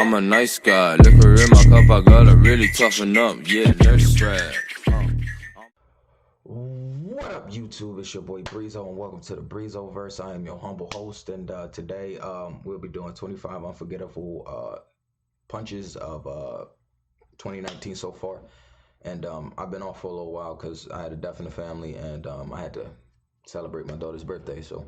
I'm a nice guy. Liquor in my cup, I gotta really toughen up. Yeah, nurse strap. What up, YouTube? It's your boy Breezo, and welcome to the Breezoverse. I am your humble host, and today we'll be doing 25 unforgettable punches of 2019 so far. And I've been off for a little while because I had a death in the family, and I had to celebrate my daughter's birthday. So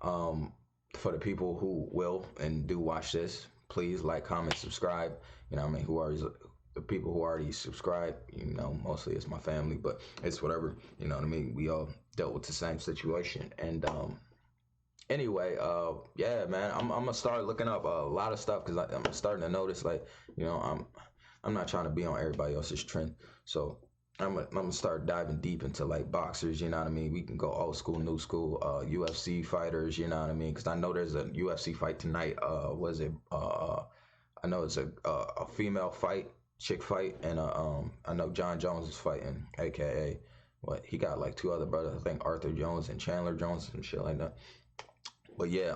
for the people who will and do watch this, please like, comment, subscribe. You know what I mean? The people who already subscribe, you know, mostly it's my family, but it's whatever, you know what I mean? We all dealt with the same situation. And anyway, yeah, man, I'm gonna start looking up a lot of stuff because I'm starting to notice, like, you know, I'm not trying to be on everybody else's trend. So I'm gonna start diving deep into like boxers, you know what I mean? We can go old school, new school, UFC fighters, you know what I mean? Because I know there's a UFC fight tonight. I know it's a female fight, chick fight, and I know John Jones is fighting, aka he got like two other brothers, I think Arthur Jones and Chandler Jones and shit like that. But yeah,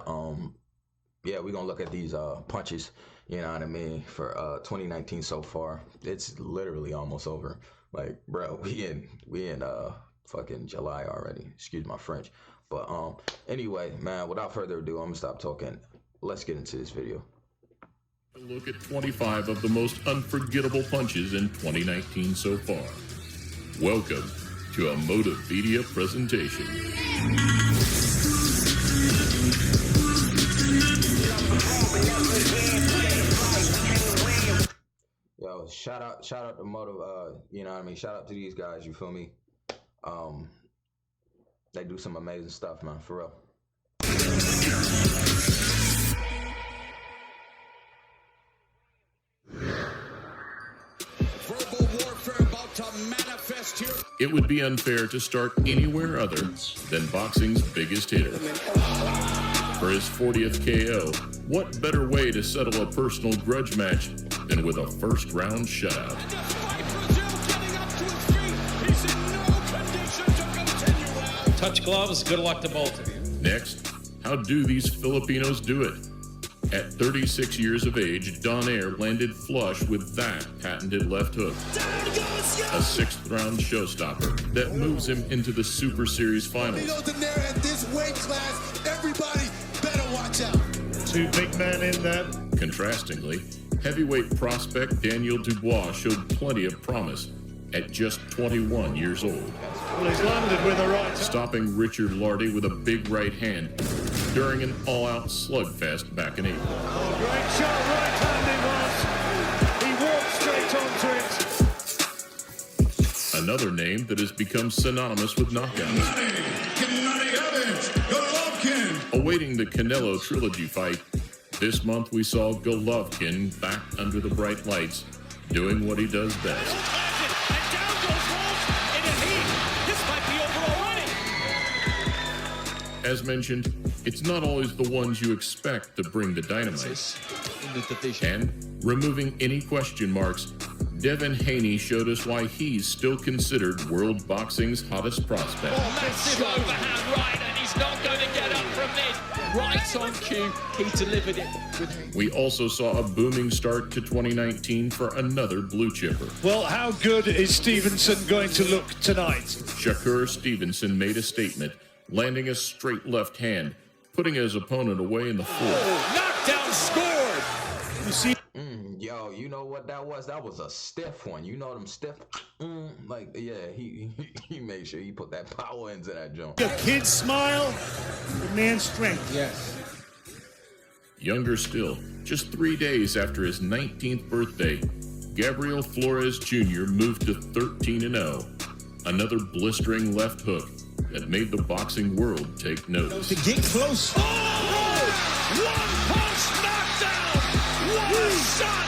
yeah, we're gonna look at these punches, you know what I mean, for 2019 so far. It's literally almost over. Like, bro, we in fucking July already. Excuse my French. But anyway, man, without further ado, I'm gonna stop talking. Let's get into this video. Look at 25 of the most unforgettable punches in 2019 so far. Welcome to a Motivedia presentation. Yo, shout out to Motive, you know what I mean? Shout out to these guys, you feel me? They do some amazing stuff, man, for real. It would be unfair to start anywhere other than boxing's biggest hitter. For his 40th KO, what better way to settle a personal grudge match than with a first-round shutout? Touch gloves, good luck to both of you. Next, how do these Filipinos do it? At 36 years of age, Donaire landed flush with that patented left hook. A sixth-round showstopper that moves him into the Super Series finals. Donaire at this weight class, everybody better watch out. Two big men in there. Contrastingly, heavyweight prospect Daniel Dubois showed plenty of promise at just 21 years old. Well, he's landed with a right. Stopping Richard Lardy with a big right hand during an all-out slugfest back in April. Oh, great shot, right hand he was. He walked straight onto it. Another name that has become synonymous with knockouts. Awaiting the Canelo trilogy fight, this month we saw Golovkin back under the bright lights, doing what he does best. As mentioned, it's not always the ones you expect to bring the dynamite. And removing any question marks, Devin Haney showed us why he's still considered world boxing's hottest prospect. Oh, massive overhand right, and he's not going to get up from this. Right on cue, he delivered it. We also saw a booming start to 2019 for another blue chipper. Well, how good is Stevenson going to look tonight? Shakur Stevenson made a statement, landing a straight left hand, putting his opponent away in the fourth. Oh, knockdown scored! You see? Yo, you know what that was? That was a stiff one. You know them stiff? Like, yeah, he made sure he put that power into that jump. Your kid's smile, the man's strength. Yes. Younger still, just 3 days after his 19th birthday, Gabriel Flores Jr. moved to 13-0. Another blistering left hook that made the boxing world take notice. To get close. Oh! One punch knockdown! What a shot!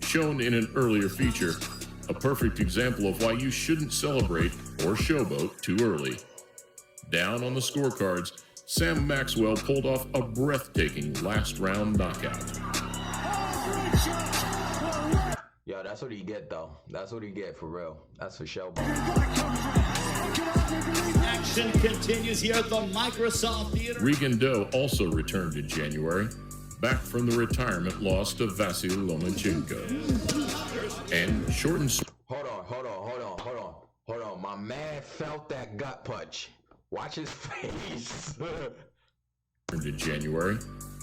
Shown in an earlier feature, a perfect example of why you shouldn't celebrate or showboat too early. Down on the scorecards, Sam Maxwell pulled off a breathtaking last-round knockout. Yo, that's what he get, though. That's what he get, for real. That's for sure. Action continues here at the Microsoft Theater. Regan Doe also returned in January, back from the retirement loss to Vasily Lomachenko. And short and sweet. Hold on. My man felt that gut punch. Watch his face. To January,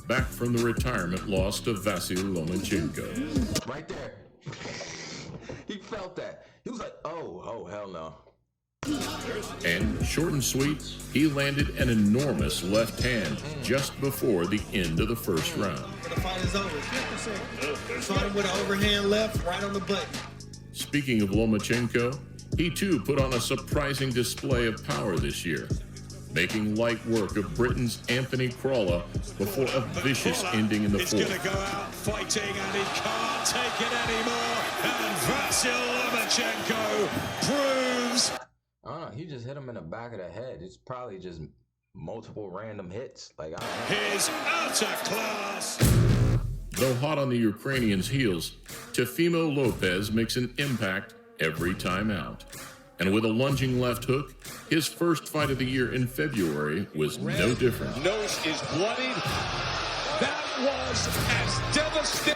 back from the retirement loss to Vasily Lomachenko. Right there. He felt that. He was like, oh, hell no. And short and sweet, he landed an enormous left hand just before the end of the first round. The fight is over. Saw him with an overhand left right on the button. Speaking of Lomachenko, he too put on a surprising display of power this year, making light work of Britain's Anthony Crawler before a vicious ending in the fourth. He's going to go out fighting and he can't take it anymore. And Vasily Lomachenko proves. I don't know. He just hit him in the back of the head. It's probably just multiple random hits. Like, I don't know. His out of class. Though hot on the Ukrainians' heels, Teofimo Lopez makes an impact every time out. And with a lunging left hook, his first fight of the year in February was no different. Nose is bloodied. That was as devastating.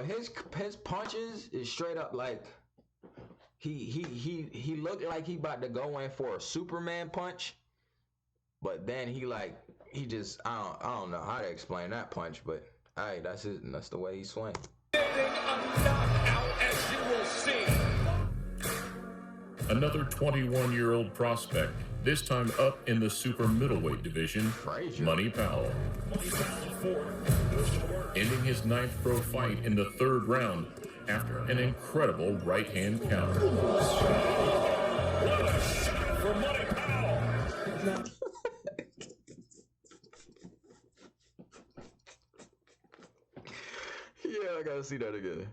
His punches is straight up like he looked like he about to go in for a Superman punch, but then he just I don't know how to explain that punch, but hey, that's it, and that's the way he swing. Another 21-year-old prospect, this time up in the super middleweight division, Money Powell. Ending his 9th pro fight in the 3rd round after an incredible right-hand counter. What a shot for Money Powell! Yeah, I gotta see that again.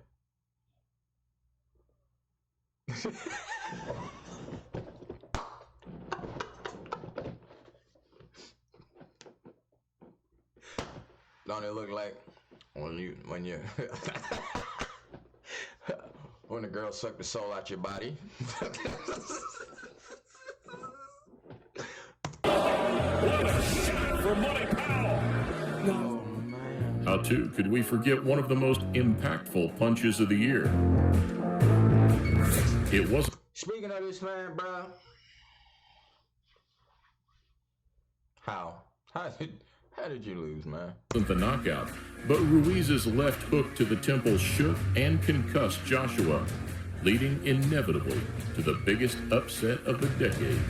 Don't it look like when you when the girl sucked the soul out your body? What a shot for Money Powell! Oh, man. How too could we forget one of the most impactful punches of the year? It was. Speaking of this man, bro. How did you lose, man? The knockout, but Ruiz's left hook to the temple shook and concussed Joshua, leading inevitably to the biggest upset of the decade.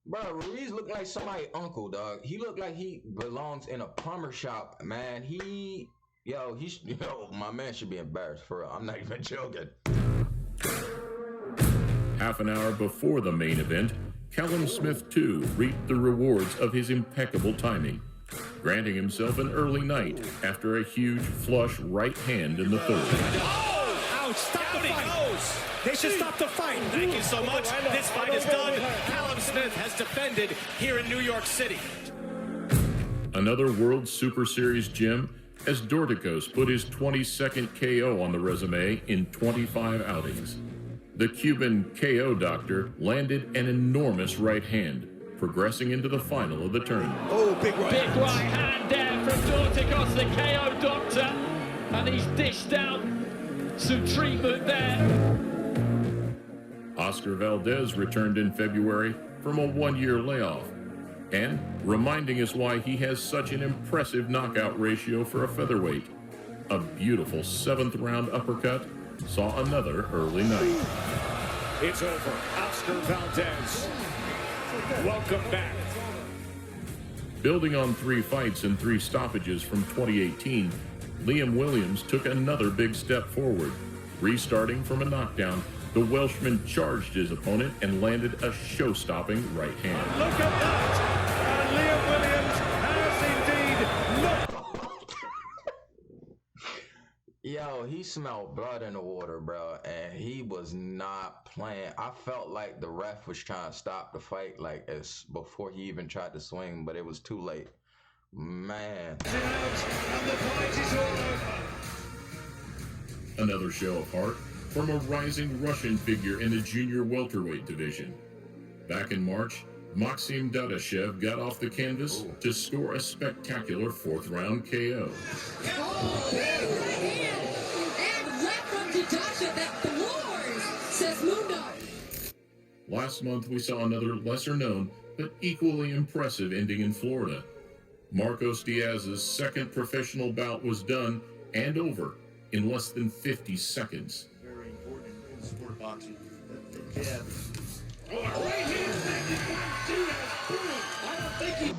Bro, Ruiz looked like somebody's uncle, dog. He looked like he belongs in a plumber shop, man. My man should be embarrassed, for real. I'm not even joking. Half an hour before the main event, Callum Smith too reaped the rewards of his impeccable timing, granting himself an early night after a huge flush right hand in the 3rd. Oh! Ouch! Stop the fight! They should stop the fight! Thank you so much. This fight is done. Callum Smith has defended here in New York City. Another World Super Series gem as Dorticos put his 22nd KO on the resume in 25 outings. The Cuban KO doctor landed an enormous right hand, progressing into the final of the tournament. Oh, big right Big right hand there from Dorticos, the KO doctor. And he's dished out some treatment there. Oscar Valdez returned in February from a 1-year layoff, and reminding us why he has such an impressive knockout ratio for a featherweight. A beautiful 7th round uppercut saw another early night. It's over. Oscar Valdez. Welcome back. Building on 3 fights and 3 stoppages from 2018, Liam Williams took another big step forward. Restarting from a knockdown, the Welshman charged his opponent and landed a show-stopping right hand. Look at that! And Liam Williams has indeed looked. Yo, he smelled blood in the water, bro, and he was not playing. I felt like the ref was trying to stop the fight, like before he even tried to swing, but it was too late. Man. And the fight is all over. Another show of heart from a rising Russian figure in the junior welterweight division. Back in March, Maxim Dadashev got off the canvas to score a spectacular fourth-round KO. Oh, big right hand. And left from Dadashev that floors, says Mundo. Last month, we saw another lesser-known but equally impressive ending in Florida. Marcos Diaz's second professional bout was done and over in less than 50 seconds. Very important in the sport of boxing. The jab. Right hand, I don't think he...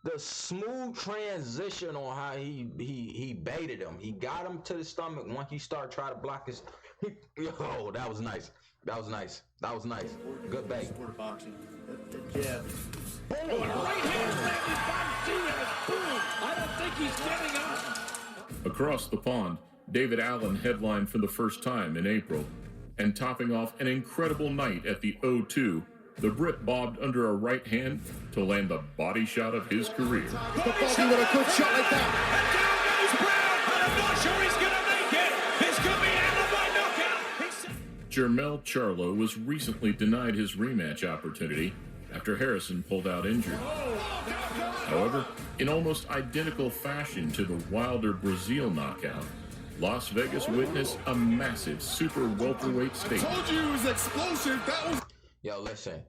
The smooth transition on how he baited him. He got him to the stomach. Once he started trying to block his... Yo, that was nice. That was nice. That was nice. Good bait. Sport of boxing. The jab. Boom! Right hand, boom! I don't think he's getting up. Across the pond, David Allen headlined for the first time in April. And topping off an incredible night at the O2, the Brit bobbed under a right hand to land the body shot of his career. With a quick shot like that. And down goes Brown, and I'm not sure he's going to make it. This could be Allen by knockout. Jermell Charlo was recently denied his rematch opportunity after Harrison pulled out injured. However, in almost identical fashion to the Wilder Brazil knockout, Las Vegas witnessed a massive super welterweight statement. Told you it was explosive. That was. Yo, listen.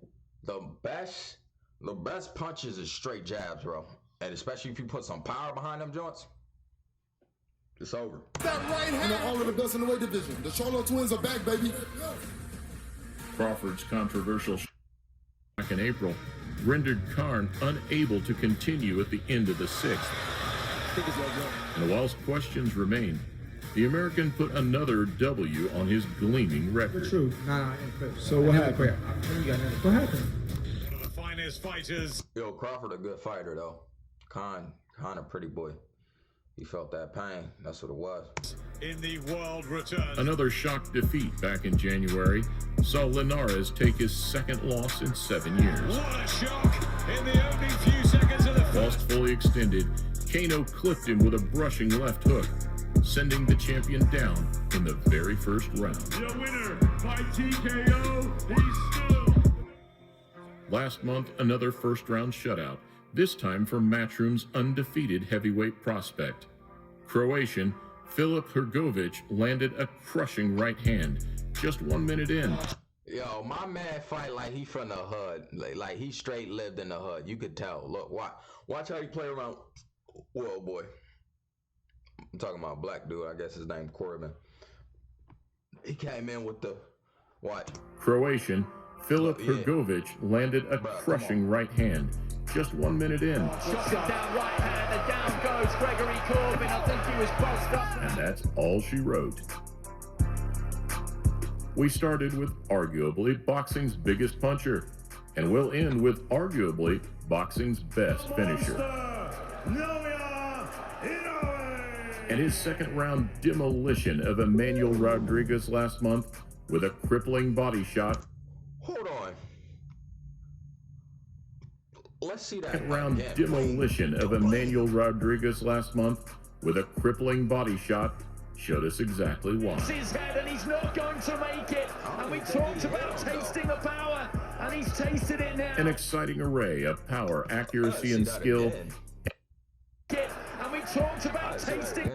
The best punches is straight jabs, bro. And especially if you put some power behind them joints, it's over. That right hand. You know, all of the best in the weight division. The Charlo twins are back, baby. Crawford's controversial back in April rendered Karn unable to continue at the end of the sixth. And whilst questions remain, the American put another W on his gleaming record. True. So what happened? What happened? One of the finest fighters. Yo, Crawford a good fighter though. Khan a pretty boy. He felt that pain. That's what it was. In the world return. Another shock defeat back in January saw Linares take his second loss in 7 years. What a shock in the opening few seconds of the first. Whilst fully extended, Kano clipped him with a brushing left hook, sending the champion down in the very first round. The winner by TKO, he's still. Last month, another first-round shutout, this time from Matchroom's undefeated heavyweight prospect. Croatian Filip Hrgovic landed a crushing right hand just 1 minute in. Yo, my man fight like he from the hood. Like he straight lived in the hood. You could tell. Look, watch how he play around. Whoa, boy. I'm talking about a black dude. I guess his name Corbin. He came in with the what? Croatian Filip Hrgovic landed a crushing right hand just 1 minute in. Shots it down right hand, and down goes Gregory Corbin. I think he was bossed up. And that's all she wrote. We started with arguably boxing's biggest puncher, and we'll end with arguably boxing's best finisher. And his second round demolition of Emmanuel Rodriguez last month with a crippling body shot. Hold on. Let's see that. Second round demolition of Emmanuel Rodriguez last month with a crippling body shot showed us exactly why. It's his head, and he's not going to make it. And we talked about tasting the power, and he's tasted it now. An exciting array of power, accuracy, and skill. And we talked about tasting.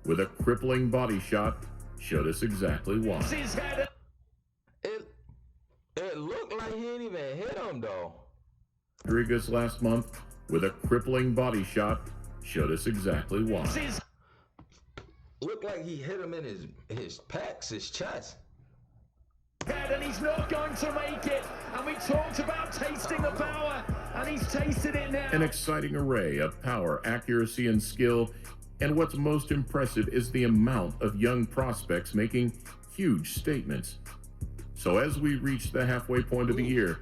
With a crippling body shot showed us exactly why. It's his head. It looked like he didn't even hit him though. Rodriguez last month with a crippling body shot showed us exactly why. Looked like he hit him in his pecs, his chest. And he's not going to make it. And we talked about tasting the power, and he's tasted it now. An exciting array of power, accuracy, and skill. And what's most impressive is the amount of young prospects making huge statements. So as we reach the halfway point of the year,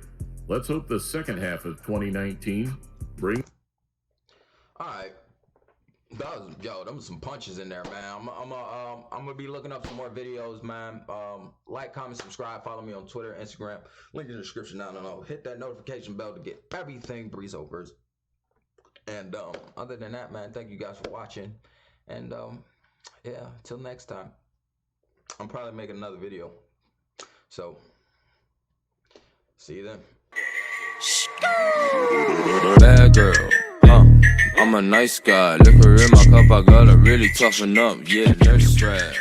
let's hope the second half of 2019 brings. All right. Them some punches in there, man. I'm gonna be looking up some more videos, man. Like, comment, subscribe, follow me on Twitter, Instagram, link in the description down below. Hit that notification bell to get everything Breezovers. And other than that, man, thank you guys for watching. And yeah, till next time. I'm probably making another video. So See you then. Bad girl, I'm a nice guy. Liquor in my cup, I gotta really toughen up. Yeah, nurse strap.